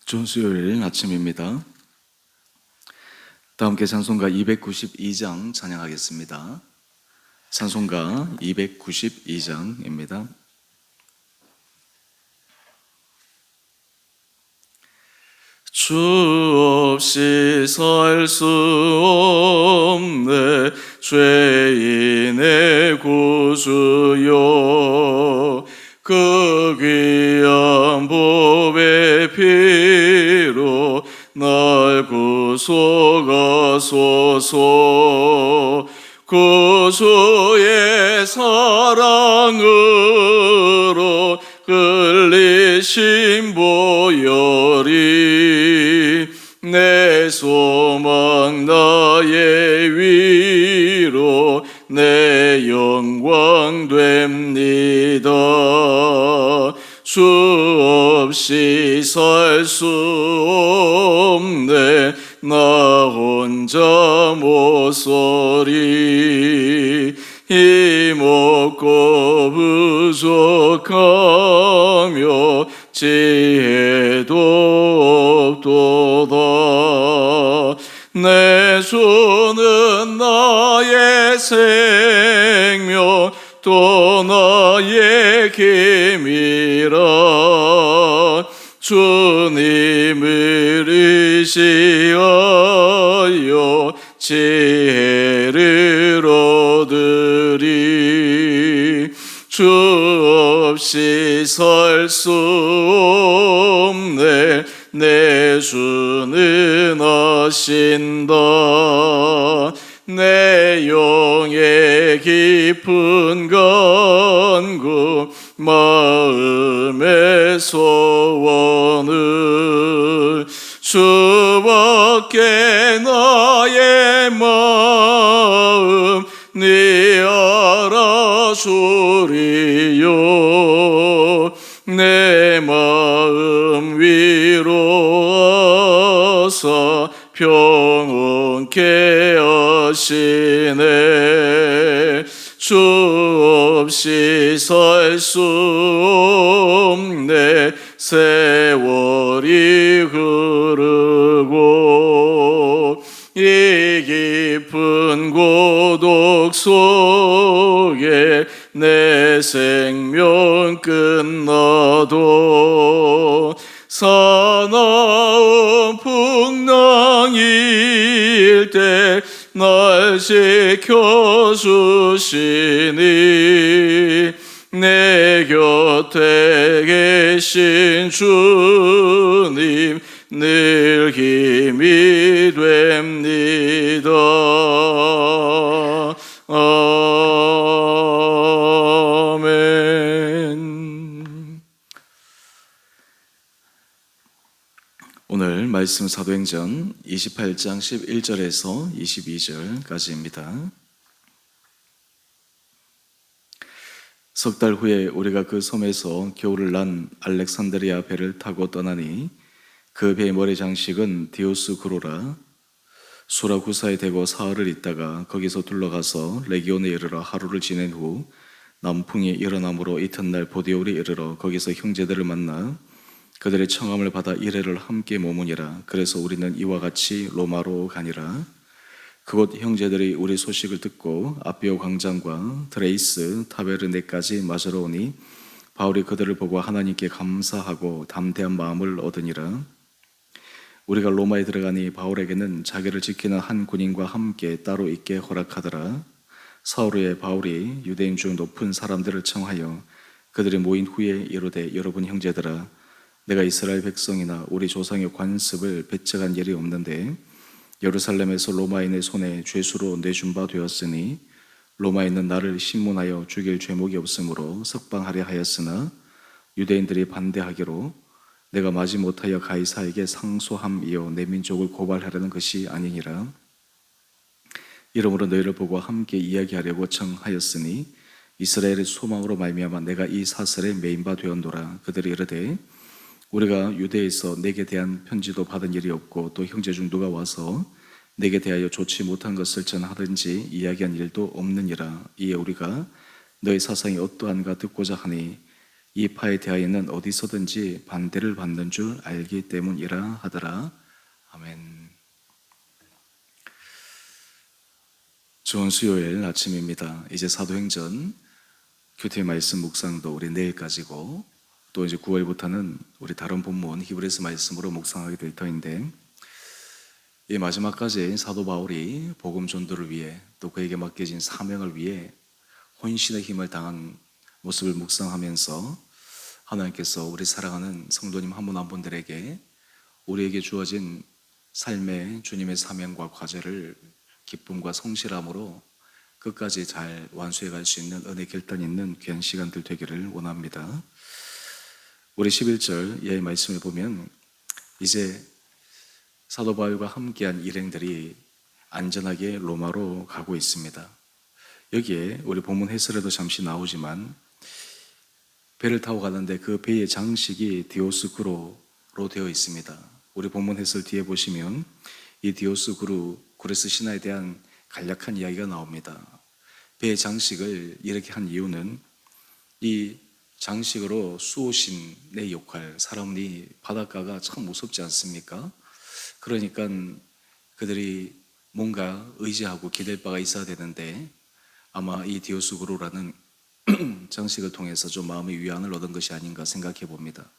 좋은 수요일 아침입니다. 다 함께 찬송가 292장 찬양하겠습니다. 찬송가 292장입니다. 주 없이 살 수 없네 죄인의 구주여, 그 귀한 보배 피로 날 구속하소서. 구주의 사랑으로 끌리신 보혈이 내 소망 나의 위로 내 영광 됩니다. 주 없이 살 수 없네 나 혼자 못 서리. 힘없고 부족하며 지혜도 없도다. 내 주는 나의 생명 또 나의 힘이라. 주님을 의지하여 지혜를 얻으리. 주 없이 살 수 없네 내 주는 아신다. 내 영의 깊은 간구 마음의 소원을 주밖에 나의 마음 네 알아주리요. 내 마음 위로하사 평온케 하시네. 주 없이 살 수 없네 세월이 흐르고 이 깊은 고독 속에 내 생명 끝나도 사나운 풍랑일 때 날 지켜주시니 내 곁에 계신 주님 늘 힘이 됩니다. 아멘. 오늘 말씀 사도행전 28장 11절에서 22절까지입니다. 석 달 후에 우리가 그 섬에서 겨울을 난 알렉산드리아 배를 타고 떠나니 그 배의 머리 장식은 디오스구로라. 수라구사에 대고 사흘을 있다가 거기서 둘러가서 레기온에 이르러 하루를 지낸 후 남풍이 일어남으로 이튿날 보디올에 이르러 거기서 형제들을 만나 그들의 청함을 받아 이레를 함께 머무니라. 그래서 우리는 이와 같이 로마로 가니라. 그곳 형제들이 우리 소식을 듣고 아비오 광장과 드레이스 타베르네까지 맞으러 오니 바울이 그들을 보고 하나님께 감사하고 담대한 마음을 얻으니라. 우리가 로마에 들어가니 바울에게는 자기를 지키는 한 군인과 함께 따로 있게 허락하더라. 사흘 후에 바울이 유대인 중 높은 사람들을 청하여 그들이 모인 후에 이르되, 여러분 형제들아, 내가 이스라엘 백성이나 우리 조상의 관습을 배척한 일이 없는데 예루살렘에서 로마인의 손에 죄수로 내준 바 되었으니 로마인은 나를 신문하여 죽일 죄목이 없으므로 석방하려 하였으나 유대인들이 반대하기로 내가 마지못하여 가이사에게 상소함이요 내 민족을 고발하려는 것이 아니니라. 이러므로 너희를 보고 함께 이야기하려고 청하였으니 이스라엘의 소망으로 말미암아 내가 이 사설에 메인 바 되었노라. 그들이 이르되, 우리가 유대에서 내게 대한 편지도 받은 일이 없고 또 형제 중 누가 와서 내게 대하여 좋지 못한 것을 전하든지 이야기한 일도 없느니라. 이에 우리가 너희 사상이 어떠한가 듣고자 하니 이 파에 대하여는 어디서든지 반대를 받는 줄 알기 때문이라 하더라. 아멘. 좋은 수요일 아침입니다. 이제 사도행전 큐티 말씀 묵상도 우리 내일까지고, 또 이제 9월부터는 우리 다른 본문 히브리서 말씀으로 묵상하게 될 터인데, 이 마지막까지 사도 바울이 복음 전도를 위해 또 그에게 맡겨진 사명을 위해 혼신의 힘을 다한 모습을 묵상하면서 하나님께서 우리 사랑하는 성도님 한 분 한 분들에게 우리에게 주어진 삶의 주님의 사명과 과제를 기쁨과 성실함으로 끝까지 잘 완수해 갈 수 있는 은혜 결단 있는 귀한 시간들 되기를 원합니다. 우리 11절 예의 말씀을 보면 이제 사도 바울과 함께한 일행들이 안전하게 로마로 가고 있습니다. 여기에 우리 본문 해설에도 잠시 나오지만 배를 타고 가는데 그 배의 장식이 디오스쿠로로 되어 있습니다. 우리 본문 해설 뒤에 보시면 이 디오스쿠르 그레스 신화에 대한 간략한 이야기가 나옵니다. 배의 장식을 이렇게 한 이유는 이 장식으로 수호신의 역할, 사람이 바닷가가 참 무섭지 않습니까? 그러니까 그들이 뭔가 의지하고 기댈 바가 있어야 되는데 아마 이 디오스쿠르라는 장식을 통해서 좀 마음의 위안을 얻은 것이 아닌가 생각해 봅니다.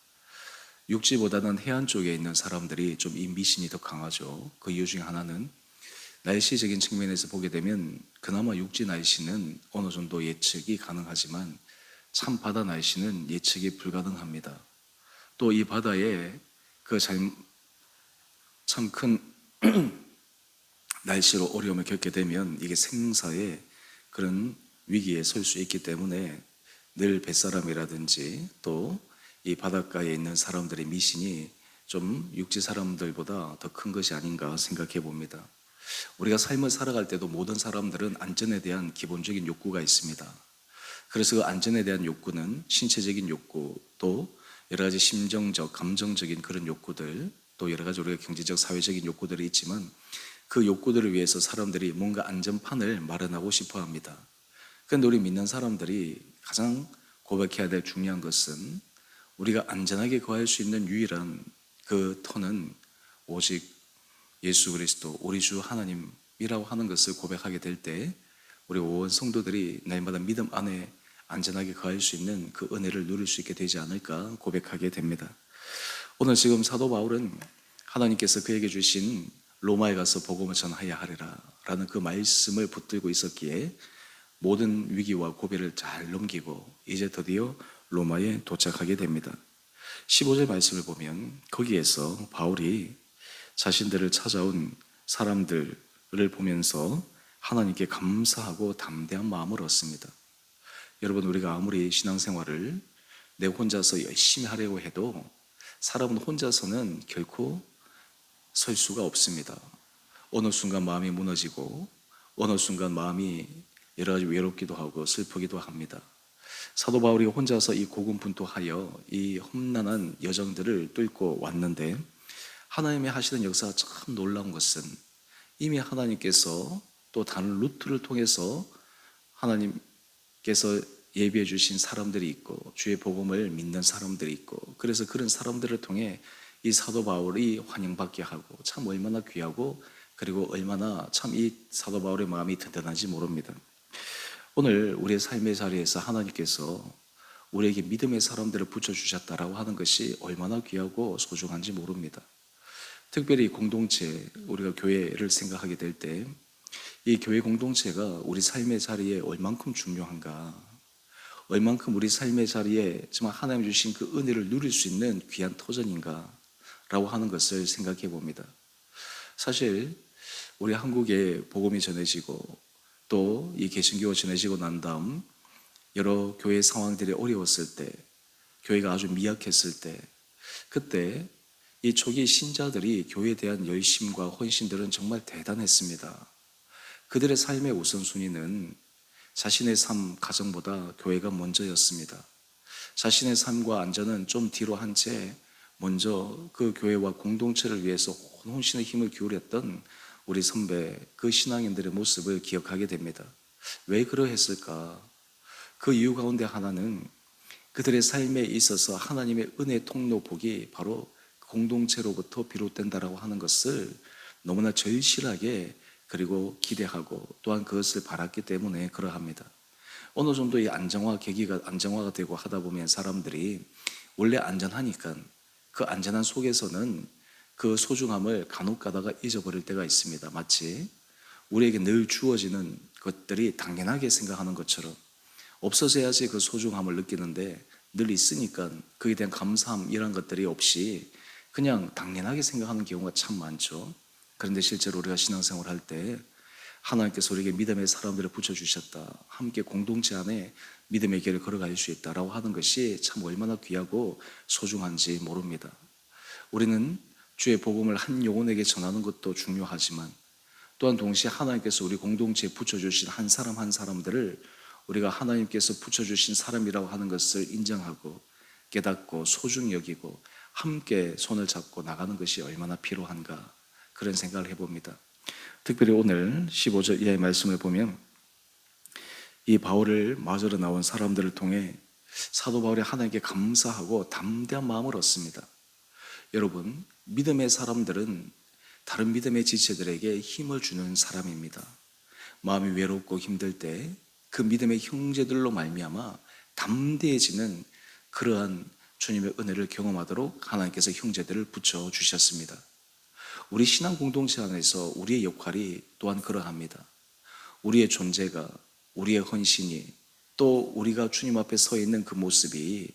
육지보다는 해안 쪽에 있는 사람들이 좀 이 미신이 더 강하죠. 그 이유 중에 하나는 날씨적인 측면에서 보게 되면 그나마 육지 날씨는 어느 정도 예측이 가능하지만 참 바다 날씨는 예측이 불가능합니다. 또 이 바다에 그 참 큰 날씨로 어려움을 겪게 되면 이게 생사의 그런 위기에 설 수 있기 때문에 늘 뱃사람이라든지 또 이 바닷가에 있는 사람들의 미신이 좀 육지 사람들보다 더 큰 것이 아닌가 생각해 봅니다. 우리가 삶을 살아갈 때도 모든 사람들은 안전에 대한 기본적인 욕구가 있습니다. 그래서 그 안전에 대한 욕구는 신체적인 욕구, 또 여러 가지 심정적, 감정적인 그런 욕구들, 또 여러 가지 우리가 경제적, 사회적인 욕구들이 있지만 그 욕구들을 위해서 사람들이 뭔가 안전판을 마련하고 싶어 합니다. 그런데 우리 믿는 사람들이 가장 고백해야 될 중요한 것은 우리가 안전하게 거할 수 있는 유일한 그 터는 오직 예수 그리스도 우리 주 하나님이라고 하는 것을 고백하게 될 때 우리 온 성도들이 날마다 믿음 안에 안전하게 거할 수 있는 그 은혜를 누릴 수 있게 되지 않을까 고백하게 됩니다. 오늘 지금 사도 바울은 하나님께서 그에게 주신 로마에 가서 복음을 전하여야 하리라 라는 그 말씀을 붙들고 있었기에 모든 위기와 고비를 잘 넘기고 이제 드디어 로마에 도착하게 됩니다. 15절 말씀을 보면 거기에서 바울이 자신들을 찾아온 사람들을 보면서 하나님께 감사하고 담대한 마음을 얻습니다. 여러분, 우리가 아무리 신앙생활을 내 혼자서 열심히 하려고 해도 사람은 혼자서는 결코 설 수가 없습니다. 어느 순간 마음이 무너지고 어느 순간 마음이 여러 가지 외롭기도 하고 슬프기도 합니다. 사도 바울이 혼자서 이 고군분투하여 이 험난한 여정들을 뚫고 왔는데 하나님의 하시는 역사가 참 놀라운 것은 이미 하나님께서 또 다른 루트를 통해서 하나님께서 예비해 주신 사람들이 있고 주의 복음을 믿는 사람들이 있고 그래서 그런 사람들을 통해 이 사도 바울이 환영받게 하고 참 얼마나 귀하고 그리고 얼마나 참 이 사도 바울의 마음이 든든한지 모릅니다. 오늘 우리의 삶의 자리에서 하나님께서 우리에게 믿음의 사람들을 붙여주셨다라고 하는 것이 얼마나 귀하고 소중한지 모릅니다. 특별히 공동체, 우리가 교회를 생각하게 될 때 이 교회 공동체가 우리 삶의 자리에 얼만큼 중요한가, 얼만큼 우리 삶의 자리에 정말 하나님 주신 그 은혜를 누릴 수 있는 귀한 터전인가 라고 하는 것을 생각해 봅니다. 사실 우리 한국에 복음이 전해지고 또 이 개신교가 전해지고 난 다음 여러 교회 상황들이 어려웠을 때, 교회가 아주 미약했을 때, 그때 이 초기 신자들이 교회에 대한 열심과 헌신들은 정말 대단했습니다. 그들의 삶의 우선순위는 자신의 삶, 가정보다 교회가 먼저였습니다. 자신의 삶과 안전은 좀 뒤로 한 채 먼저 그 교회와 공동체를 위해서 혼신의 힘을 기울였던 우리 선배, 그 신앙인들의 모습을 기억하게 됩니다. 왜 그러했을까? 그 이유 가운데 하나는 그들의 삶에 있어서 하나님의 은혜 통로복이 바로 공동체로부터 비롯된다라고 하는 것을 너무나 절실하게 그리고 기대하고 또한 그것을 바랐기 때문에 그러합니다. 어느 정도 이 계기가 안정화가 되고 하다 보면 사람들이 원래 안전하니까 그 안전한 속에서는 그 소중함을 간혹 가다가 잊어버릴 때가 있습니다. 마치 우리에게 늘 주어지는 것들이 당연하게 생각하는 것처럼 없어져야지 그 소중함을 느끼는데 늘 있으니까 그에 대한 감사함 이런 것들이 없이 그냥 당연하게 생각하는 경우가 참 많죠. 그런데 실제로 우리가 신앙생활 할 때 하나님께서 우리에게 믿음의 사람들을 붙여주셨다, 함께 공동체 안에 믿음의 길을 걸어갈 수 있다라고 하는 것이 참 얼마나 귀하고 소중한지 모릅니다. 우리는 주의 복음을 한 영혼에게 전하는 것도 중요하지만 또한 동시에 하나님께서 우리 공동체에 붙여주신 한 사람 한 사람들을 우리가 하나님께서 붙여주신 사람이라고 하는 것을 인정하고 깨닫고 소중히 여기고 함께 손을 잡고 나가는 것이 얼마나 필요한가, 그런 생각을 해봅니다. 특별히 오늘 15절 이하의 말씀을 보면 이 바울을 맞으러 나온 사람들을 통해 사도 바울이 하나님께 감사하고 담대한 마음을 얻습니다. 여러분, 믿음의 사람들은 다른 믿음의 지체들에게 힘을 주는 사람입니다. 마음이 외롭고 힘들 때 그 믿음의 형제들로 말미암아 담대해지는 그러한 주님의 은혜를 경험하도록 하나님께서 형제들을 붙여주셨습니다. 우리 신앙 공동체 안에서 우리의 역할이 또한 그러합니다. 우리의 존재가, 우리의 헌신이, 또 우리가 주님 앞에 서 있는 그 모습이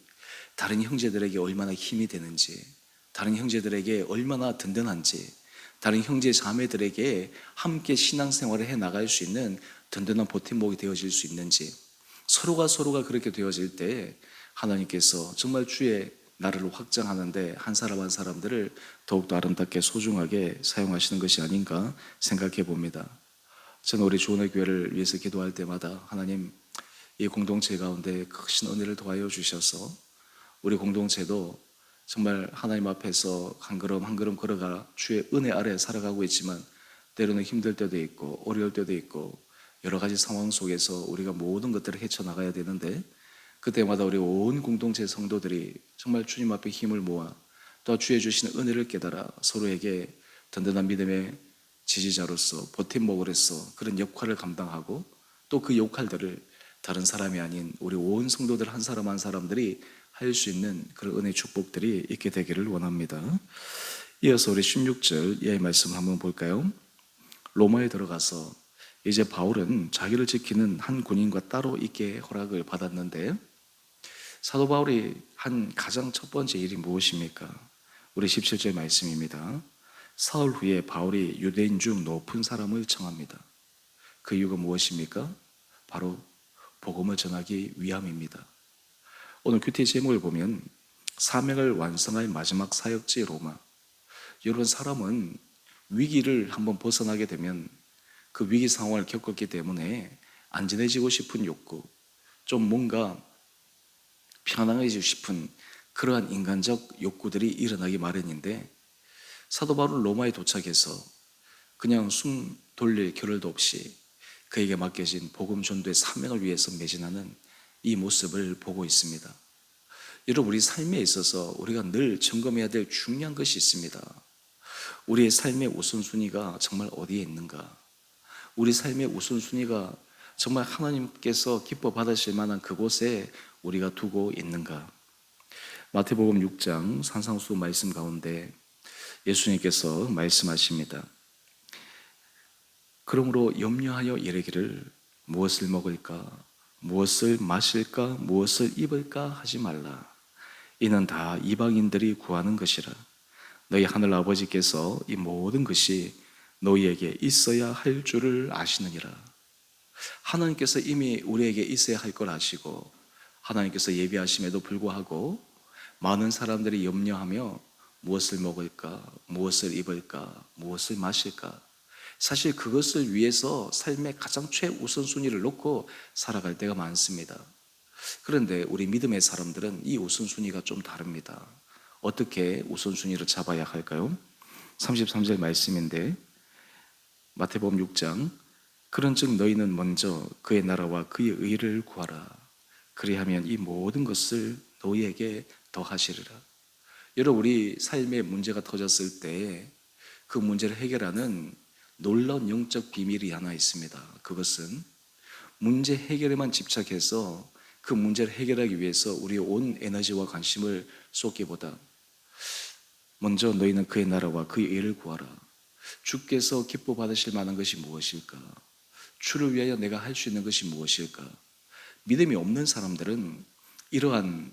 다른 형제들에게 얼마나 힘이 되는지, 다른 형제들에게 얼마나 든든한지, 다른 형제 자매들에게 함께 신앙생활을 해 나갈 수 있는 든든한 보탬목이 되어질 수 있는지, 서로가 그렇게 되어질 때 하나님께서 정말 주의 나라를 확장하는데 한 사람 한 사람들을 더욱더 아름답게 소중하게 사용하시는 것이 아닌가 생각해 봅니다. 저는 우리 주원의 교회를 위해서 기도할 때마다 하나님, 이 공동체 가운데 크신 은혜를 더하여 주셔서 우리 공동체도 정말 하나님 앞에서 한 걸음 한 걸음 걸어가 주의 은혜 아래 살아가고 있지만 때로는 힘들 때도 있고 어려울 때도 있고 여러 가지 상황 속에서 우리가 모든 것들을 헤쳐나가야 되는데, 그때마다 우리 온 공동체 성도들이 정말 주님 앞에 힘을 모아 또 주의 주시는 은혜를 깨달아 서로에게 든든한 믿음의 지지자로서 버팀목으로서 그런 역할을 감당하고 또 그 역할들을 다른 사람이 아닌 우리 온 성도들 한 사람 한 사람들이 할 수 있는 그런 은혜 축복들이 있게 되기를 원합니다. 이어서 우리 16절 이하의 말씀 한번 볼까요? 로마에 들어가서 이제 바울은 자기를 지키는 한 군인과 따로 있게 허락을 받았는데, 사도 바울이 한 가장 첫 번째 일이 무엇입니까? 우리 17절 말씀입니다. 사흘 후에 바울이 유대인 중 높은 사람을 청합니다. 그 이유가 무엇입니까? 바로 복음을 전하기 위함입니다. 오늘 큐티 제목을 보면 사명을 완성할 마지막 사역지 로마. 여러분, 사람은 위기를 한번 벗어나게 되면 그 위기 상황을 겪었기 때문에 안전해지고 싶은 욕구, 좀 뭔가 편안해지고 싶은 그러한 인간적 욕구들이 일어나기 마련인데, 사도 바울은 로마에 도착해서 그냥 숨 돌릴 겨를도 없이 그에게 맡겨진 복음 전도의 사명을 위해서 매진하는 이 모습을 보고 있습니다. 여러분, 우리 삶에 있어서 우리가 늘 점검해야 될 중요한 것이 있습니다. 우리의 삶의 우선순위가 정말 어디에 있는가? 우리 삶의 우선순위가 정말 하나님께서 기뻐 받으실 만한 그곳에 우리가 두고 있는가? 마태복음 6장 산상수 말씀 가운데 예수님께서 말씀하십니다. 그러므로 염려하여 이르기를 무엇을 먹을까, 무엇을 마실까, 무엇을 입을까 하지 말라. 이는 다 이방인들이 구하는 것이라. 너희 하늘 아버지께서 이 모든 것이 너희에게 있어야 할 줄을 아시느니라. 하나님께서 이미 우리에게 있어야 할 걸 아시고 하나님께서 예비하심에도 불구하고 많은 사람들이 염려하며 무엇을 먹을까, 무엇을 입을까, 무엇을 마실까, 사실 그것을 위해서 삶의 가장 최우선순위를 놓고 살아갈 때가 많습니다. 그런데 우리 믿음의 사람들은 이 우선순위가 좀 다릅니다. 어떻게 우선순위를 잡아야 할까요? 33절 말씀인데 마태복음 6장, 그런즉 너희는 먼저 그의 나라와 그의 의를 구하라. 그리하면 이 모든 것을 너희에게 더하시리라. 여러분, 우리 삶에 문제가 터졌을 때 그 문제를 해결하는 놀라운 영적 비밀이 하나 있습니다. 그것은 문제 해결에만 집착해서 그 문제를 해결하기 위해서 우리의 온 에너지와 관심을 쏟기보다 먼저 너희는 그의 나라와 그의 의를 구하라. 주께서 기뻐 받으실 만한 것이 무엇일까? 주를 위하여 내가 할 수 있는 것이 무엇일까? 믿음이 없는 사람들은 이러한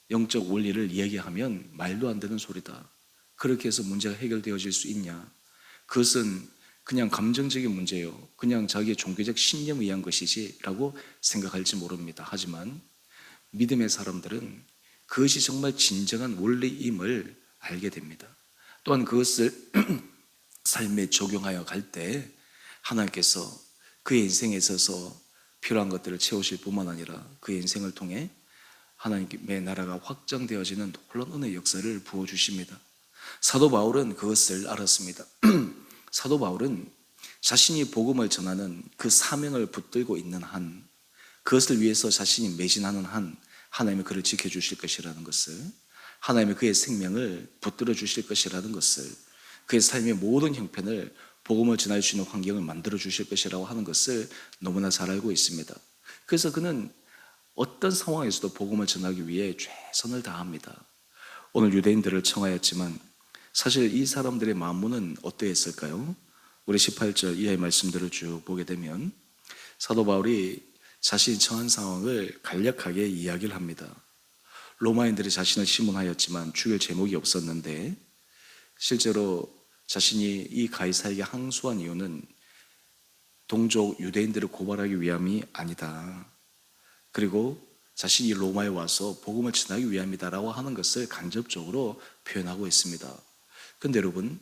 영적 원리를 이야기하면 말도 안 되는 소리다. 그렇게 해서 문제가 해결되어질 수 있냐? 그것은 그냥 감정적인 문제요. 그냥 자기의 종교적 신념에 의한 것이지 라고 생각할지 모릅니다. 하지만 믿음의 사람들은 그것이 정말 진정한 원리임을 알게 됩니다. 또한 그것을 삶에 적용하여 갈 때 하나님께서 그의 인생에 있어서 필요한 것들을 채우실 뿐만 아니라 그의 인생을 통해 하나님의 나라가 확장되어지는 놀라운 은혜의 역사를 부어주십니다. 사도 바울은 그것을 알았습니다. 사도 바울은 자신이 복음을 전하는 그 사명을 붙들고 있는 한, 그것을 위해서 자신이 매진하는 한 하나님이 그를 지켜주실 것이라는 것을, 하나님이 그의 생명을 붙들어 주실 것이라는 것을, 그의 삶의 모든 형편을 복음을 전할 수 있는 환경을 만들어 주실 것이라고 하는 것을 너무나 잘 알고 있습니다. 그래서 그는 어떤 상황에서도 복음을 전하기 위해 최선을 다합니다. 오늘 유대인들을 청하였지만 사실 이 사람들의 마음은 어떠했을까요? 우리 18절 이하의 말씀들을 쭉 보게 되면 사도 바울이 자신이 처한 상황을 간략하게 이야기를 합니다. 로마인들이 자신을 심문하였지만 죽일 제목이 없었는데 실제로 자신이 이 가이사에게 항소한 이유는 동족 유대인들을 고발하기 위함이 아니다. 그리고 자신이 로마에 와서 복음을 전하기 위함이다라고 하는 것을 간접적으로 표현하고 있습니다. 그런데 여러분,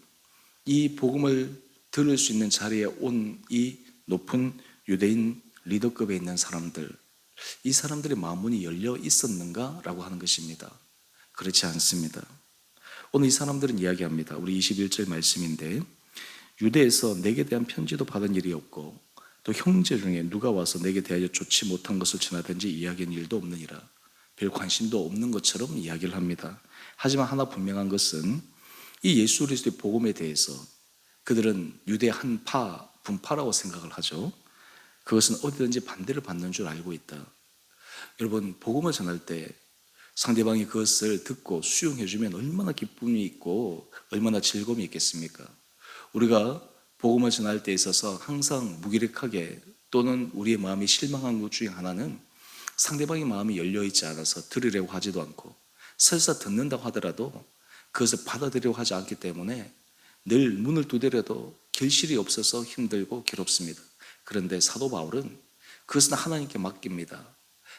이 복음을 들을 수 있는 자리에 온 이 높은 유대인 리더급에 있는 사람들, 이 사람들의 마음문이 열려 있었는가라고 하는 것입니다. 그렇지 않습니다. 오늘 이 사람들은 이야기합니다. 우리 21절 말씀인데 유대에서 내게 대한 편지도 받은 일이 없고 또 형제 중에 누가 와서 내게 대하여 좋지 못한 것을 전하든지 이야기한 일도 없느니라. 별 관심도 없는 것처럼 이야기를 합니다. 하지만 하나 분명한 것은 이 예수 그리스도의 복음에 대해서 그들은 유대 한파, 분파라고 생각을 하죠. 그것은 어디든지 반대를 받는 줄 알고 있다. 여러분, 복음을 전할 때 상대방이 그것을 듣고 수용해주면 얼마나 기쁨이 있고 얼마나 즐거움이 있겠습니까? 우리가 복음을 전할 때 있어서 항상 무기력하게 또는 우리의 마음이 실망한 것 중에 하나는 상대방의 마음이 열려있지 않아서 들으려고 하지도 않고 설사 듣는다고 하더라도 그것을 받아들이려고 하지 않기 때문에 늘 문을 두드려도 결실이 없어서 힘들고 괴롭습니다. 그런데 사도 바울은 그것은 하나님께 맡깁니다.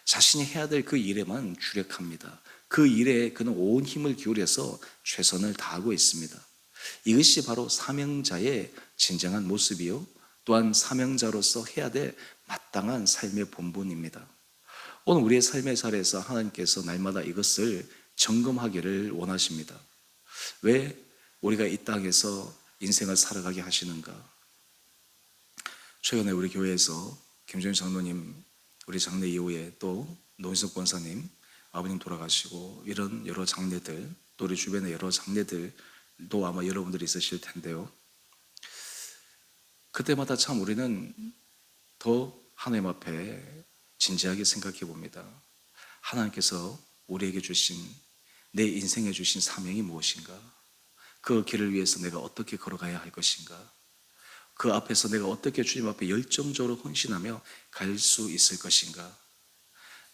자신이 해야 될 그 일에만 주력합니다. 그 일에 그는 온 힘을 기울여서 최선을 다하고 있습니다. 이것이 바로 사명자의 진정한 모습이요, 또한 사명자로서 해야 될 마땅한 삶의 본분입니다. 오늘 우리의 삶의 자리에서 하나님께서 날마다 이것을 점검하기를 원하십니다. 왜 우리가 이 땅에서 인생을 살아가게 하시는가? 최근에 우리 교회에서 김정일 장로님, 우리 장례 이후에 또 노인석 권사님, 아버님 돌아가시고 이런 여러 장례들, 또 우리 주변의 여러 장례들도 아마 여러분들이 있으실 텐데요. 그때마다 참 우리는 더 하나님 앞에 진지하게 생각해 봅니다. 하나님께서 우리에게 주신, 내 인생에 주신 사명이 무엇인가? 그 길을 위해서 내가 어떻게 걸어가야 할 것인가? 그 앞에서 내가 어떻게 주님 앞에 열정적으로 헌신하며 갈 수 있을 것인가?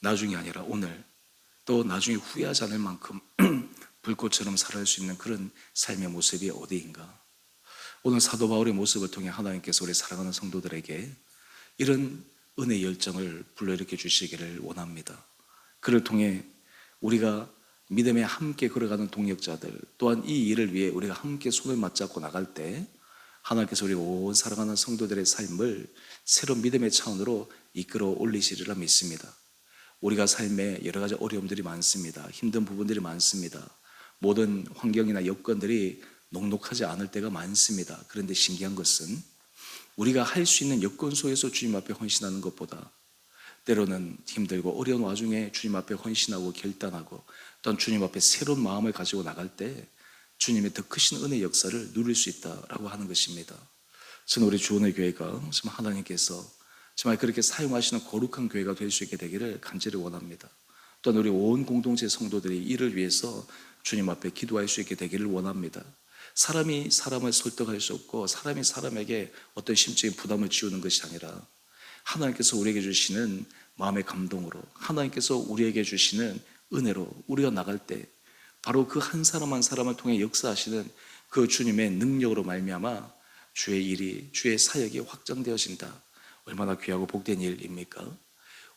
나중이 아니라 오늘, 또 나중에 후회하지 않을 만큼 불꽃처럼 살아갈 수 있는 그런 삶의 모습이 어디인가? 오늘 사도 바울의 모습을 통해 하나님께서 우리 사랑하는 성도들에게 이런 은혜의 열정을 불러일으켜 주시기를 원합니다. 그를 통해 우리가 믿음에 함께 걸어가는 동역자들, 또한 이 일을 위해 우리가 함께 손을 맞잡고 나갈 때 하나님께서 우리 온 사랑하는 성도들의 삶을 새로운 믿음의 차원으로 이끌어 올리시리라 믿습니다. 우리가 삶에 여러 가지 어려움들이 많습니다. 힘든 부분들이 많습니다. 모든 환경이나 여건들이 녹록하지 않을 때가 많습니다. 그런데 신기한 것은 우리가 할 수 있는 여건 속에서 주님 앞에 헌신하는 것보다 때로는 힘들고 어려운 와중에 주님 앞에 헌신하고 결단하고 또한 주님 앞에 새로운 마음을 가지고 나갈 때 주님의 더 크신 은혜의 역사를 누릴 수 있다라고 하는 것입니다. 저는 우리 주원의 교회가 정말 하나님께서 정말 그렇게 사용하시는 거룩한 교회가 될 수 있게 되기를 간절히 원합니다. 또한 우리 온 공동체 성도들이 이를 위해서 주님 앞에 기도할 수 있게 되기를 원합니다. 사람이 사람을 설득할 수 없고 사람이 사람에게 어떤 심적인 부담을 지우는 것이 아니라 하나님께서 우리에게 주시는 마음의 감동으로, 하나님께서 우리에게 주시는 은혜로 우리가 나갈 때 바로 그 한 사람 한 사람을 통해 역사하시는 그 주님의 능력으로 말미암아 주의 일이, 주의 사역이 확장되어진다. 얼마나 귀하고 복된 일입니까?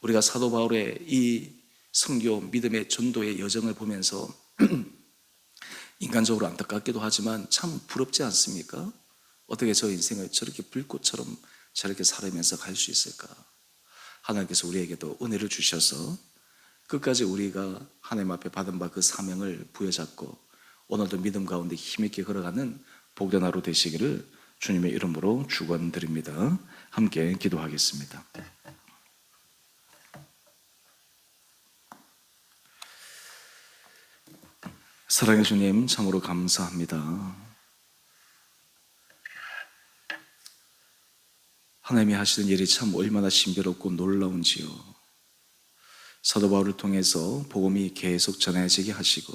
우리가 사도 바울의 이 선교, 믿음의 전도의 여정을 보면서 인간적으로 안타깝기도 하지만 참 부럽지 않습니까? 어떻게 저 인생을 저렇게 불꽃처럼 저렇게 살아면서 갈 수 있을까? 하나님께서 우리에게도 은혜를 주셔서 끝까지 우리가 하나님 앞에 받은 바 그 사명을 부여잡고 오늘도 믿음 가운데 힘있게 걸어가는 복된 하루 되시기를 주님의 이름으로 축원드립니다. 함께 기도하겠습니다. 사랑의 주님, 참으로 감사합니다. 하나님이 하시는 일이 참 얼마나 신비롭고 놀라운지요. 사도 바울을 통해서 복음이 계속 전해지게 하시고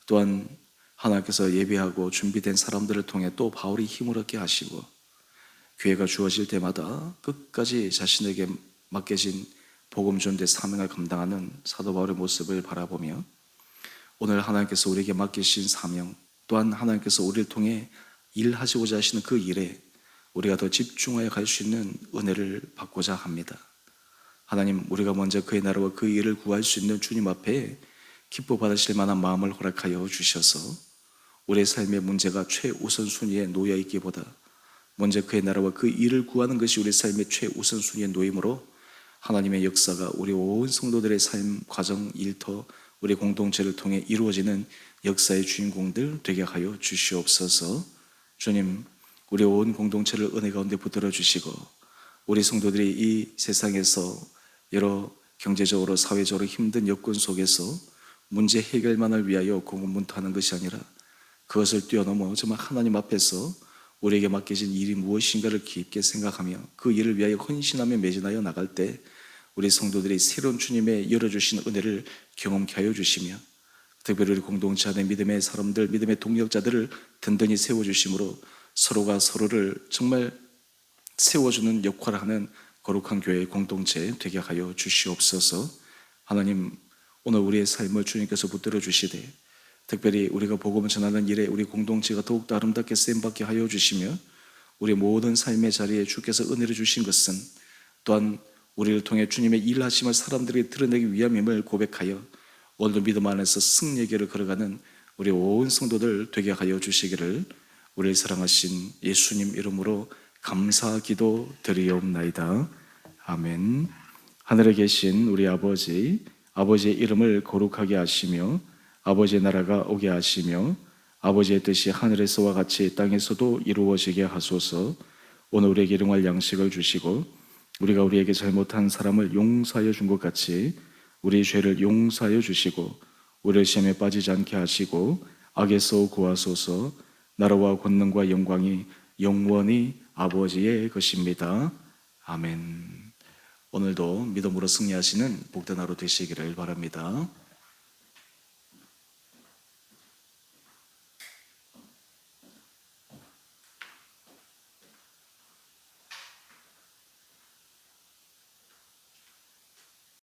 또한 하나님께서 예비하고 준비된 사람들을 통해 또 바울이 힘을 얻게 하시고 기회가 주어질 때마다 끝까지 자신에게 맡겨진 복음 전도의 사명을 감당하는 사도 바울의 모습을 바라보며 오늘 하나님께서 우리에게 맡기신 사명 또한 하나님께서 우리를 통해 일하시고자 하시는 그 일에 우리가 더 집중하여 갈 수 있는 은혜를 받고자 합니다. 하나님, 우리가 먼저 그의 나라와 그 일을 구할 수 있는 주님 앞에 기뻐 받으실 만한 마음을 허락하여 주셔서 우리의 삶의 문제가 최우선순위에 놓여 있기보다 먼저 그의 나라와 그 일을 구하는 것이 우리 삶의 최우선순위에 놓이므로 하나님의 역사가 우리 온 성도들의 삶, 과정, 일터, 우리 공동체를 통해 이루어지는 역사의 주인공들 되게 하여 주시옵소서. 주님, 우리 온 공동체를 은혜 가운데 붙들어 주시고 우리 성도들이 이 세상에서 여러 경제적으로 사회적으로 힘든 여건 속에서 문제 해결만을 위하여 고군분투하는 것이 아니라 그것을 뛰어넘어 정말 하나님 앞에서 우리에게 맡겨진 일이 무엇인가를 깊게 생각하며 그 일을 위하여 헌신하며 매진하여 나갈 때 우리 성도들이 새로운 주님의 열어주신 은혜를 경험케 하여 주시며 특별히 우리 공동체 안에 믿음의 사람들, 믿음의 동력자들을 든든히 세워주심으로 서로가 서로를 정말 세워주는 역할을 하는 거룩한 교회의 공동체 되게 하여 주시옵소서. 하나님, 오늘 우리의 삶을 주님께서 붙들어 주시되 특별히 우리가 복음을 전하는 일에 우리 공동체가 더욱더 아름답게 쓰임받게 하여 주시며 우리 모든 삶의 자리에 주께서 은혜를 주신 것은 또한 우리를 통해 주님의 일하심을 사람들에게 드러내기 위함임을 고백하여 오늘도 믿음 안에서 승리의 길을 걸어가는 우리 온 성도들 되게 하여 주시기를 우리를 사랑하신 예수님 이름으로 감사 기도 드리옵나이다. 아멘. 하늘에 계신 우리 아버지, 아버지의 이름을 거룩하게 하시며 아버지의 나라가 오게 하시며 아버지의 뜻이 하늘에서와 같이 땅에서도 이루어지게 하소서. 오늘 우리에게 일용할 양식을 주시고 우리가 우리에게 잘못한 사람을 용서하여 준 것 같이 우리 죄를 용서하여 주시고 우리를 시험에 빠지지 않게 하시고 악에서 구하소서. 나라와 권능과 영광이 영원히 아버지의 것입니다. 아멘. 오늘도 믿음으로 승리하시는 복된 하루 되시기를 바랍니다.